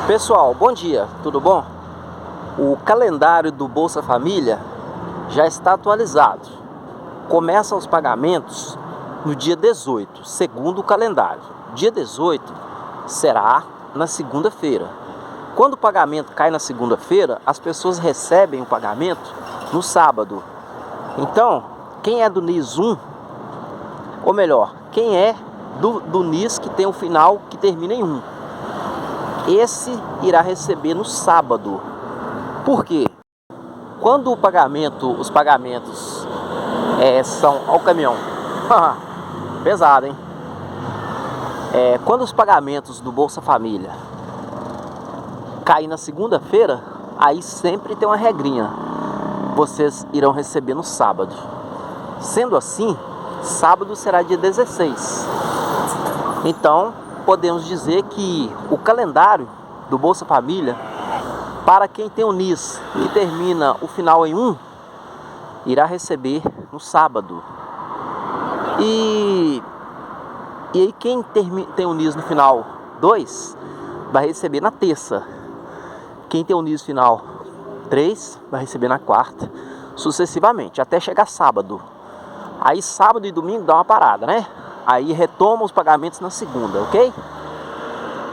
Pessoal, bom dia, tudo bom? O calendário do Bolsa Família já está atualizado. Começam os pagamentos no dia 18, segundo o calendário. Dia 18 será na segunda-feira. Quando o pagamento cai na segunda-feira, as pessoas recebem o pagamento no sábado. Então, quem é do NIS 1, ou melhor, quem é do NIS que tem o final que termina em 1, esse irá receber no sábado. Por quê? Quando os pagamentos são ao caminhão, pesado, hein? Quando os pagamentos do Bolsa Família caem na segunda-feira, aí sempre tem uma regrinha: vocês irão receber no sábado. Sendo assim, sábado será dia 16. Então, podemos dizer que o calendário do Bolsa Família, para quem tem o NIS que termina o final em 1, irá receber no sábado. E aí quem tem o NIS no final 2 vai receber na terça. Quem tem o NIS final 3 vai receber na quarta, sucessivamente, até chegar sábado. Aí sábado e domingo dá uma parada, né? Aí retoma os pagamentos na segunda, ok?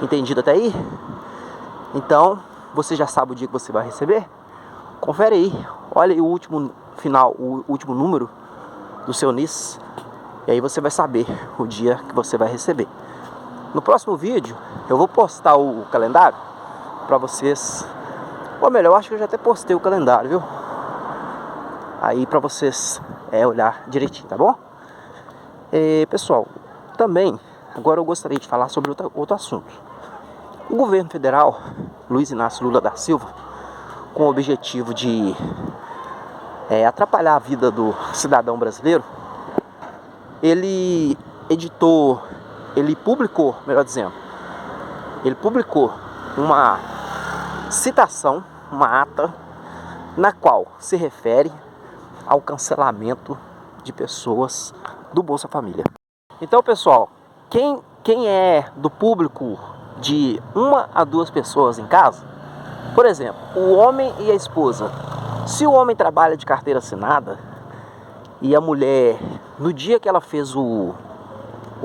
Entendido até aí? Então, você já sabe o dia que você vai receber? Confere aí, olha aí o último número do seu NIS, e aí você vai saber o dia que você vai receber. No próximo vídeo, eu vou postar o calendário para vocês. Ou melhor, eu acho que eu já até postei o calendário, viu? Aí para vocês olhar direitinho, tá bom? Pessoal, também agora eu gostaria de falar sobre outro assunto. O governo federal, Luiz Inácio Lula da Silva, com o objetivo de atrapalhar a vida do cidadão brasileiro, ele publicou uma citação, uma ata, na qual se refere ao cancelamento de pessoas do Bolsa Família. Então, pessoal, quem é do público de 1 a 2 pessoas em casa, por exemplo, o homem e a esposa, se o homem trabalha de carteira assinada e a mulher, no dia que ela fez o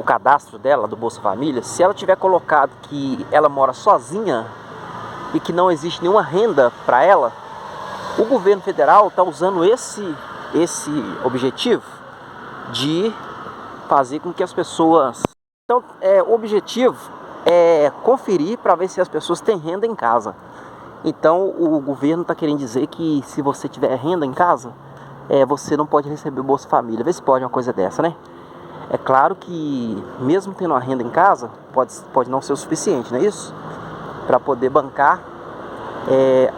cadastro dela do Bolsa Família, se ela tiver colocado que ela mora sozinha e que não existe nenhuma renda para ela, o governo federal está usando esse objetivo de fazer com que as pessoas... Então, o objetivo é conferir para ver se as pessoas têm renda em casa. Então, o governo está querendo dizer que se você tiver renda em casa, você não pode receber o Bolsa Família. Vê se pode uma coisa dessa, né? É claro que, mesmo tendo uma renda em casa, pode não ser o suficiente, não é isso? Para poder bancar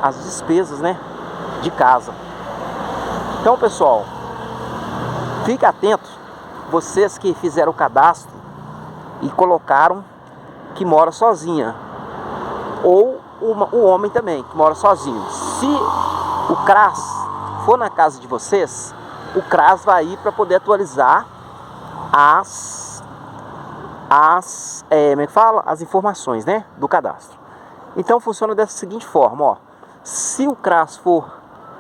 as despesas, né, de casa. Então, pessoal, fique atento, vocês que fizeram o cadastro e colocaram que mora sozinha, ou o homem também, que mora sozinho. Se o CRAS for na casa de vocês, o CRAS vai ir para poder atualizar as informações, né, do cadastro. Então funciona dessa seguinte forma, ó.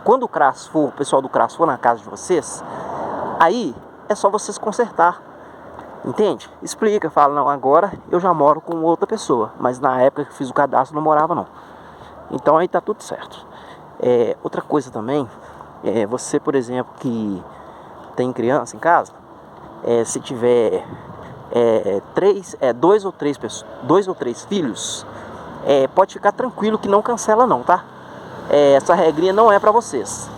Quando o pessoal do CRAS for na casa de vocês, aí é só vocês consertar, entende? Explica, fala, não, agora eu já moro com outra pessoa, mas na época que fiz o cadastro não morava não. Então aí tá tudo certo. Outra coisa também, você, por exemplo, que tem criança em casa, se tiver dois ou três filhos, pode ficar tranquilo que não cancela não, tá? Essa regrinha não é para vocês.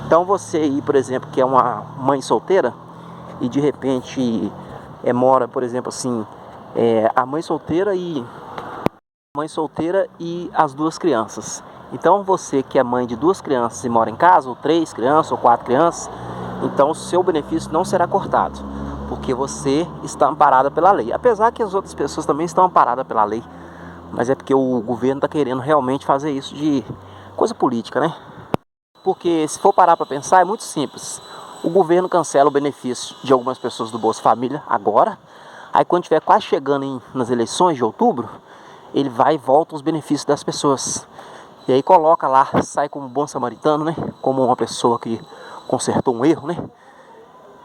Então você aí, por exemplo, que é uma mãe solteira e de repente mora, por exemplo, assim, a mãe solteira e as 2 crianças. Então você que é mãe de 2 crianças e mora em casa, ou 3 crianças, ou 4 crianças, então o seu benefício não será cortado, porque você está amparada pela lei. Apesar que as outras pessoas também estão amparadas pela lei, mas é porque o governo está querendo realmente fazer isso de coisa política, né? Porque se for parar para pensar, é muito simples. O governo cancela o benefício de algumas pessoas do Bolsa Família agora. Aí quando estiver quase chegando nas eleições de outubro, ele vai e volta os benefícios das pessoas. E aí coloca lá, sai como um bom samaritano, né? Como uma pessoa que consertou um erro, né?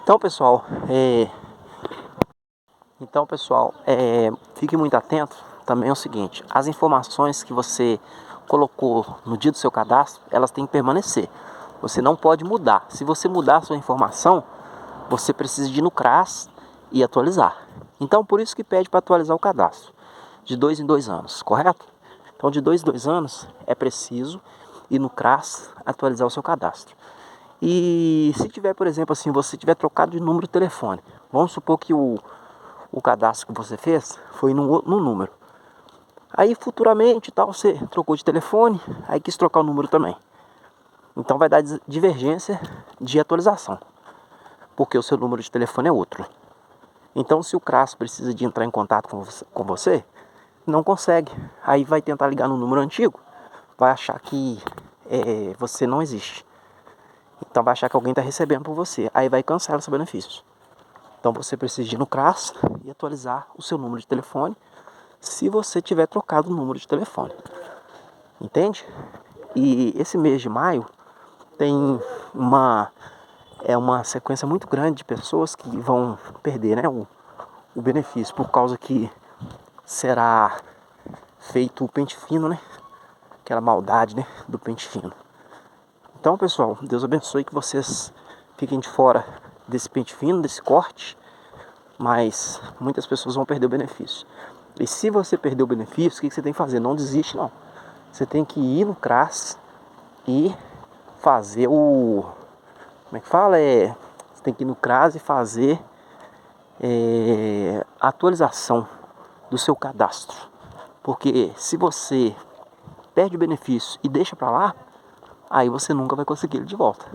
Então, pessoal, fique muito atento. Também é o seguinte: as informações que você colocou no dia do seu cadastro, elas têm que permanecer. Você não pode mudar. Se você mudar a sua informação, você precisa de ir no CRAS e atualizar. Então, por isso que pede para atualizar o cadastro, de 2 em 2 anos, correto? Então, de 2 em 2 anos, é preciso ir no CRAS atualizar o seu cadastro. E se tiver, por exemplo, assim, você tiver trocado de número de telefone, vamos supor que o cadastro que você fez foi no número. Aí, futuramente, tal, você trocou de telefone, aí quis trocar o número também. Então, vai dar divergência de atualização, porque o seu número de telefone é outro. Então, se o CRAS precisa de entrar em contato com você, não consegue. Aí vai tentar ligar no número antigo, vai achar que você não existe. Então vai achar que alguém está recebendo por você. Aí vai cancelar seus benefícios. Então você precisa ir no CRAS e atualizar o seu número de telefone, se você tiver trocado o número de telefone. Entende? E esse mês de maio tem uma sequência muito grande de pessoas que vão perder, né, o benefício, por causa que será feito o pente fino, né? Aquela maldade, né, do pente fino. Então, pessoal, Deus abençoe que vocês fiquem de fora desse pente fino, desse corte, mas muitas pessoas vão perder o benefício. E se você perder o benefício, o que você tem que fazer? Não desiste, não. Você tem que ir no CRAS e fazer o... Como é que fala? Você tem que ir no CRAS e fazer a atualização do seu cadastro. Porque se você perde o benefício e deixa pra lá, aí você nunca vai conseguir ele de volta.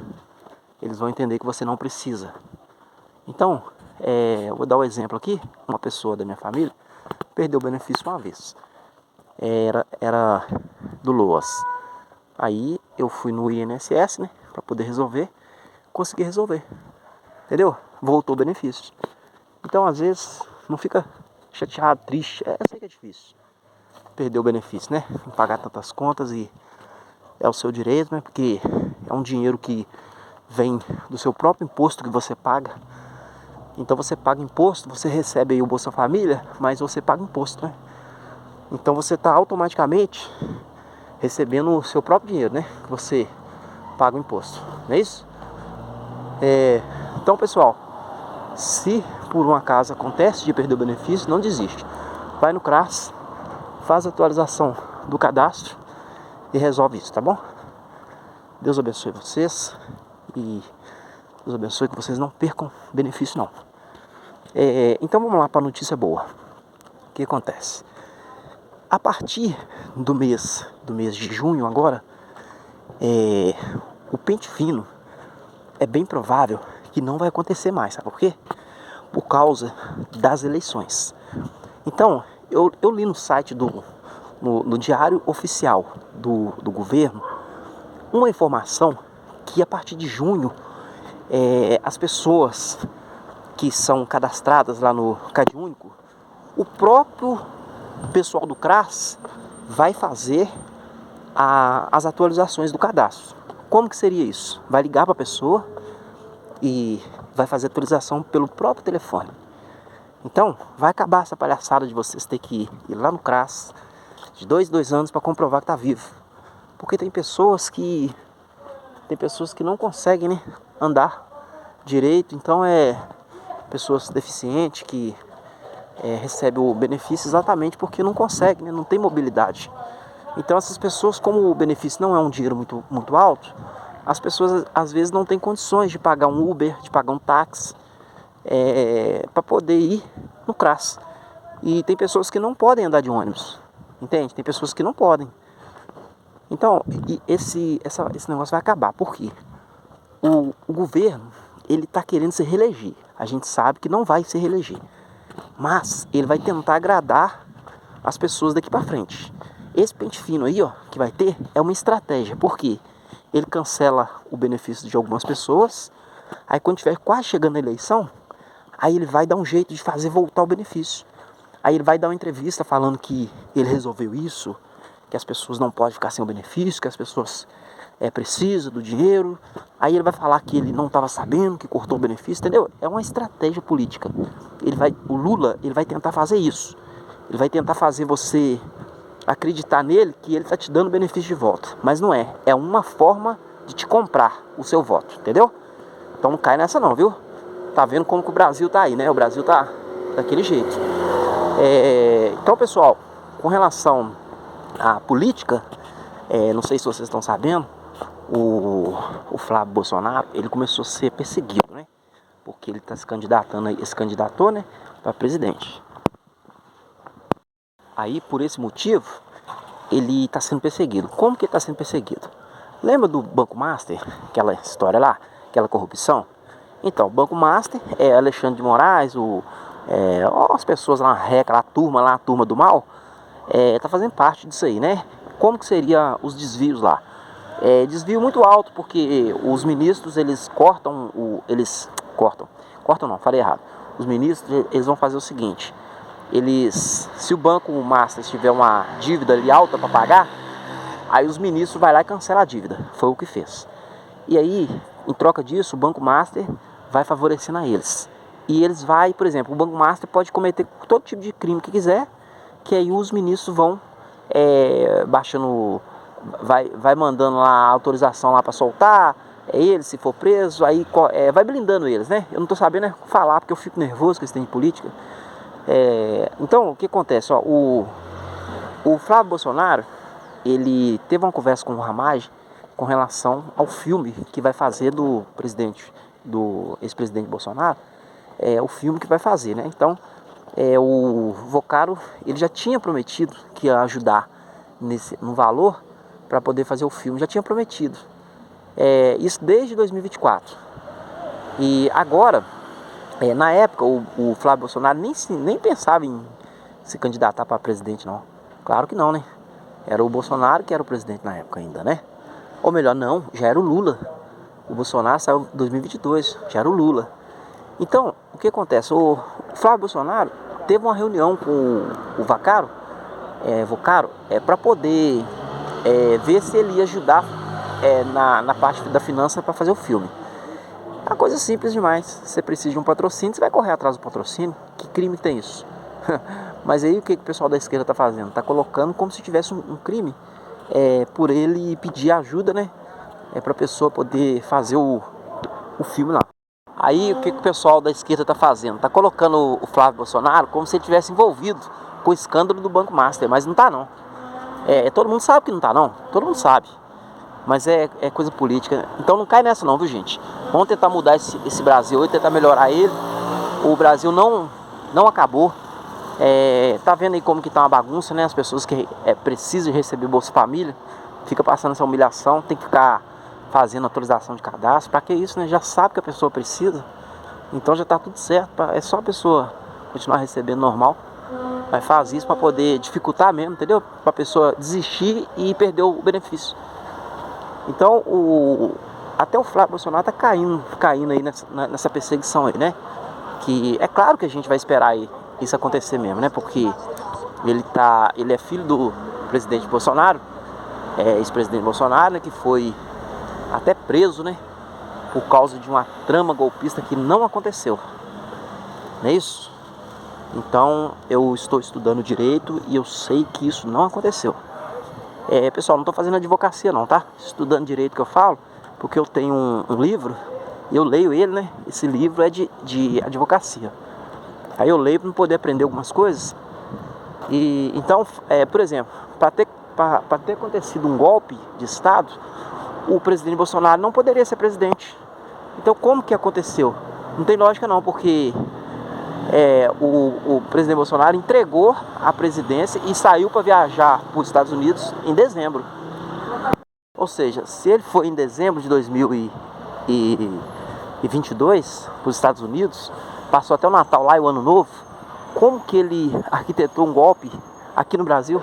Eles vão entender que você não precisa. Então, eu vou dar um exemplo aqui. Uma pessoa da minha família perdeu o benefício uma vez. Era do LOAS. Aí eu fui no INSS, né, para poder resolver. Consegui resolver. Entendeu? Voltou o benefício. Então, às vezes, não fica chateado, triste. Eu sei que é difícil perder o benefício, né? Não pagar tantas contas, e é o seu direito, né? Porque é um dinheiro que vem do seu próprio imposto que você paga. Então você paga imposto, você recebe aí o Bolsa Família, mas você paga imposto, né? Então você está automaticamente recebendo o seu próprio dinheiro, né? Que você paga o imposto, não é isso? Então, pessoal, se por um acaso acontece de perder o benefício, não desiste. Vai no CRAS, faz a atualização do cadastro e resolve isso, tá bom? Deus abençoe vocês e Deus abençoe que vocês não percam benefício, não. Então vamos lá para a notícia boa. O que acontece? A partir do mês de junho agora, o pente fino é bem provável que não vai acontecer mais, sabe por quê? Por causa das eleições. Então, eu li no site no diário oficial do governo uma informação que a partir de junho as pessoas que são cadastradas lá no CadÚnico, o próprio pessoal do CRAS vai fazer as atualizações do cadastro. Como que seria isso? Vai ligar para a pessoa e vai fazer a atualização pelo próprio telefone. Então, vai acabar essa palhaçada de vocês ter que ir lá no CRAS de 2 em 2 anos para comprovar que está vivo. Porque tem pessoas que não conseguem, né, andar direito. Então, pessoas deficientes que recebem o benefício exatamente porque não conseguem, né, não tem mobilidade. Então, essas pessoas, como o benefício não é um dinheiro muito, muito alto, as pessoas às vezes não têm condições de pagar um Uber, de pagar um táxi, para poder ir no CRAS. E tem pessoas que não podem andar de ônibus, entende? Tem pessoas que não podem. Então, esse negócio vai acabar. Por quê? O governo, ele está querendo se reeleger. A gente sabe que não vai se reeleger, mas ele vai tentar agradar as pessoas daqui para frente. Esse pente fino aí, ó, que vai ter, é uma estratégia. Por quê? Ele cancela o benefício de algumas pessoas. Aí quando estiver quase chegando a eleição, aí ele vai dar um jeito de fazer voltar o benefício. Aí ele vai dar uma entrevista falando que ele resolveu isso, que as pessoas não podem ficar sem o benefício, que as pessoas precisam do dinheiro. Aí ele vai falar que ele não estava sabendo, que cortou o benefício, entendeu? É uma estratégia política. O Lula, ele vai tentar fazer isso. Ele vai tentar fazer você acreditar nele que ele está te dando benefício de voto. Mas não é. É uma forma de te comprar o seu voto, entendeu? Então não cai nessa não, viu? Tá vendo como que o Brasil tá aí, né? O Brasil tá daquele jeito. Então, pessoal, com relação à política, não sei se vocês estão sabendo, o Flávio Bolsonaro, ele começou a ser perseguido, né? Porque ele está se candidatou, né, para presidente. Aí, por esse motivo, ele está sendo perseguido. Como que ele está sendo perseguido? Lembra do Banco Master? Aquela história lá, aquela corrupção? Então, o Banco Master é Alexandre de Moraes, as pessoas lá, a turma do mal, tá fazendo parte disso aí, né? Como que seria os desvios lá? Desvio muito alto, porque os ministros, eles cortam, não, falei errado. Os ministros, eles vão fazer o seguinte, se o Banco Master tiver uma dívida ali alta para pagar, aí os ministros vai lá e cancela a dívida, foi o que fez. E aí, em troca disso, o Banco Master vai favorecendo a eles. E eles por exemplo, o Banco Master pode cometer todo tipo de crime que quiser, que aí os ministros vão baixando, vai mandando lá a autorização lá para soltar eles, se for preso, aí vai blindando eles, né? Eu não tô sabendo falar, porque eu fico nervoso com esse tema de política. Então, o que acontece? Ó, o Flávio Bolsonaro, ele teve uma conversa com o Ramagem com relação ao filme que vai fazer do ex-presidente Bolsonaro, o filme que vai fazer, né? Então, o Vocaro, ele já tinha prometido que ia ajudar no valor para poder fazer o filme, já tinha prometido. Isso desde 2024. E agora, na época, o Flávio Bolsonaro nem pensava em se candidatar para presidente, não. Claro que não, né? Era o Bolsonaro que era o presidente na época ainda, né? Ou melhor, não, já era o Lula. O Bolsonaro saiu em 2022, já era o Lula. Então, o que acontece? O Flávio Bolsonaro teve uma reunião com o Vocaro, para poder ver se ele ia ajudar na parte da finança para fazer o filme. É uma coisa simples demais. Você precisa de um patrocínio, você vai correr atrás do patrocínio. Que crime tem isso? Mas aí o que o pessoal da esquerda está fazendo? Está colocando como se tivesse um crime por ele pedir ajuda, né? Para a pessoa poder fazer o filme lá. Aí o que o pessoal da esquerda está fazendo? Está colocando o Flávio Bolsonaro como se ele tivesse envolvido com o escândalo do Banco Master, mas não está não. Todo mundo sabe que não está não, todo mundo sabe. Mas é coisa política, então não cai nessa não, viu gente? Vamos tentar mudar esse Brasil e tentar melhorar ele. O Brasil não acabou. Tá vendo aí como que tá uma bagunça, né? As pessoas que precisam receber Bolsa Família, fica passando essa humilhação, tem que ficar fazendo atualização de cadastro. Pra que isso, né? Já sabe que a pessoa precisa, então já tá tudo certo. É só a pessoa continuar recebendo normal. Mas faz isso pra poder dificultar mesmo, entendeu? Pra pessoa desistir e perder o benefício. Então, até o Flávio Bolsonaro tá caindo aí nessa perseguição aí, né? Que é claro que a gente vai esperar aí isso acontecer mesmo, né? Porque ele é filho do presidente Bolsonaro, ex-presidente Bolsonaro, né? Que foi até preso, né? Por causa de uma trama golpista que não aconteceu. Não é isso? Então, eu estou estudando direito e eu sei que isso não aconteceu. Pessoal, não estou fazendo advocacia não, tá? Estudando direito que eu falo, porque eu tenho um livro, e eu leio ele, né? Esse livro é de advocacia. Aí eu leio para poder aprender algumas coisas. E então, por exemplo, para ter acontecido um golpe de Estado, o presidente Bolsonaro não poderia ser presidente. Então, como que aconteceu? Não tem lógica não, porque o presidente Bolsonaro entregou a presidência e saiu para viajar para os Estados Unidos em dezembro. Ou seja, se ele foi em dezembro de 2022 para os Estados Unidos, passou até o Natal lá e o Ano Novo, como que ele arquitetou um golpe aqui no Brasil,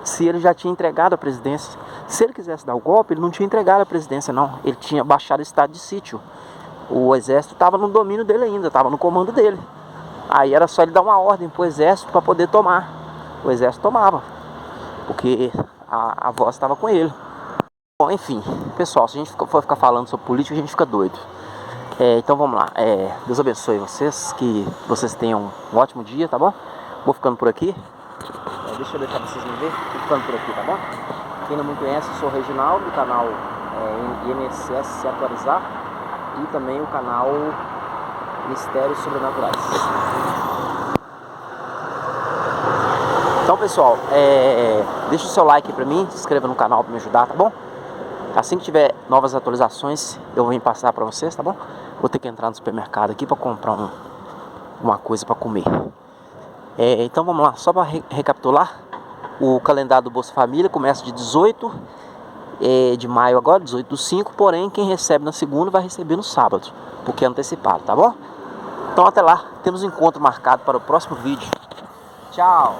se ele já tinha entregado a presidência? Se ele quisesse dar o golpe, ele não tinha entregado a presidência não, ele tinha baixado o estado de sítio. O exército estava no domínio dele ainda, estava no comando dele. Aí era só ele dar uma ordem pro exército para poder tomar. O exército tomava, porque a voz estava com ele. Bom, enfim, pessoal, se a gente for ficar falando sobre política, a gente fica doido. Então vamos lá. Deus abençoe vocês, que vocês tenham um ótimo dia, tá bom? Vou ficando por aqui. Deixa eu deixar vocês me ver. Vou ficando por aqui, tá bom? Quem não me conhece, eu sou o Reginaldo, do canal INSS Se Atualizar, e também o canal Mistérios Sobrenaturais. Então, pessoal, deixa o seu like aí pra mim, se inscreva no canal pra me ajudar, tá bom? Assim que tiver novas atualizações, eu vou passar pra vocês, tá bom? Vou ter que entrar no supermercado aqui pra comprar uma coisa pra comer. Então vamos lá, só pra recapitular, o calendário do Bolsa Família começa de 18 de maio agora, 18/5, porém quem recebe na segunda vai receber no sábado, porque é antecipado, tá bom? Então até lá, temos um encontro marcado para o próximo vídeo. Tchau!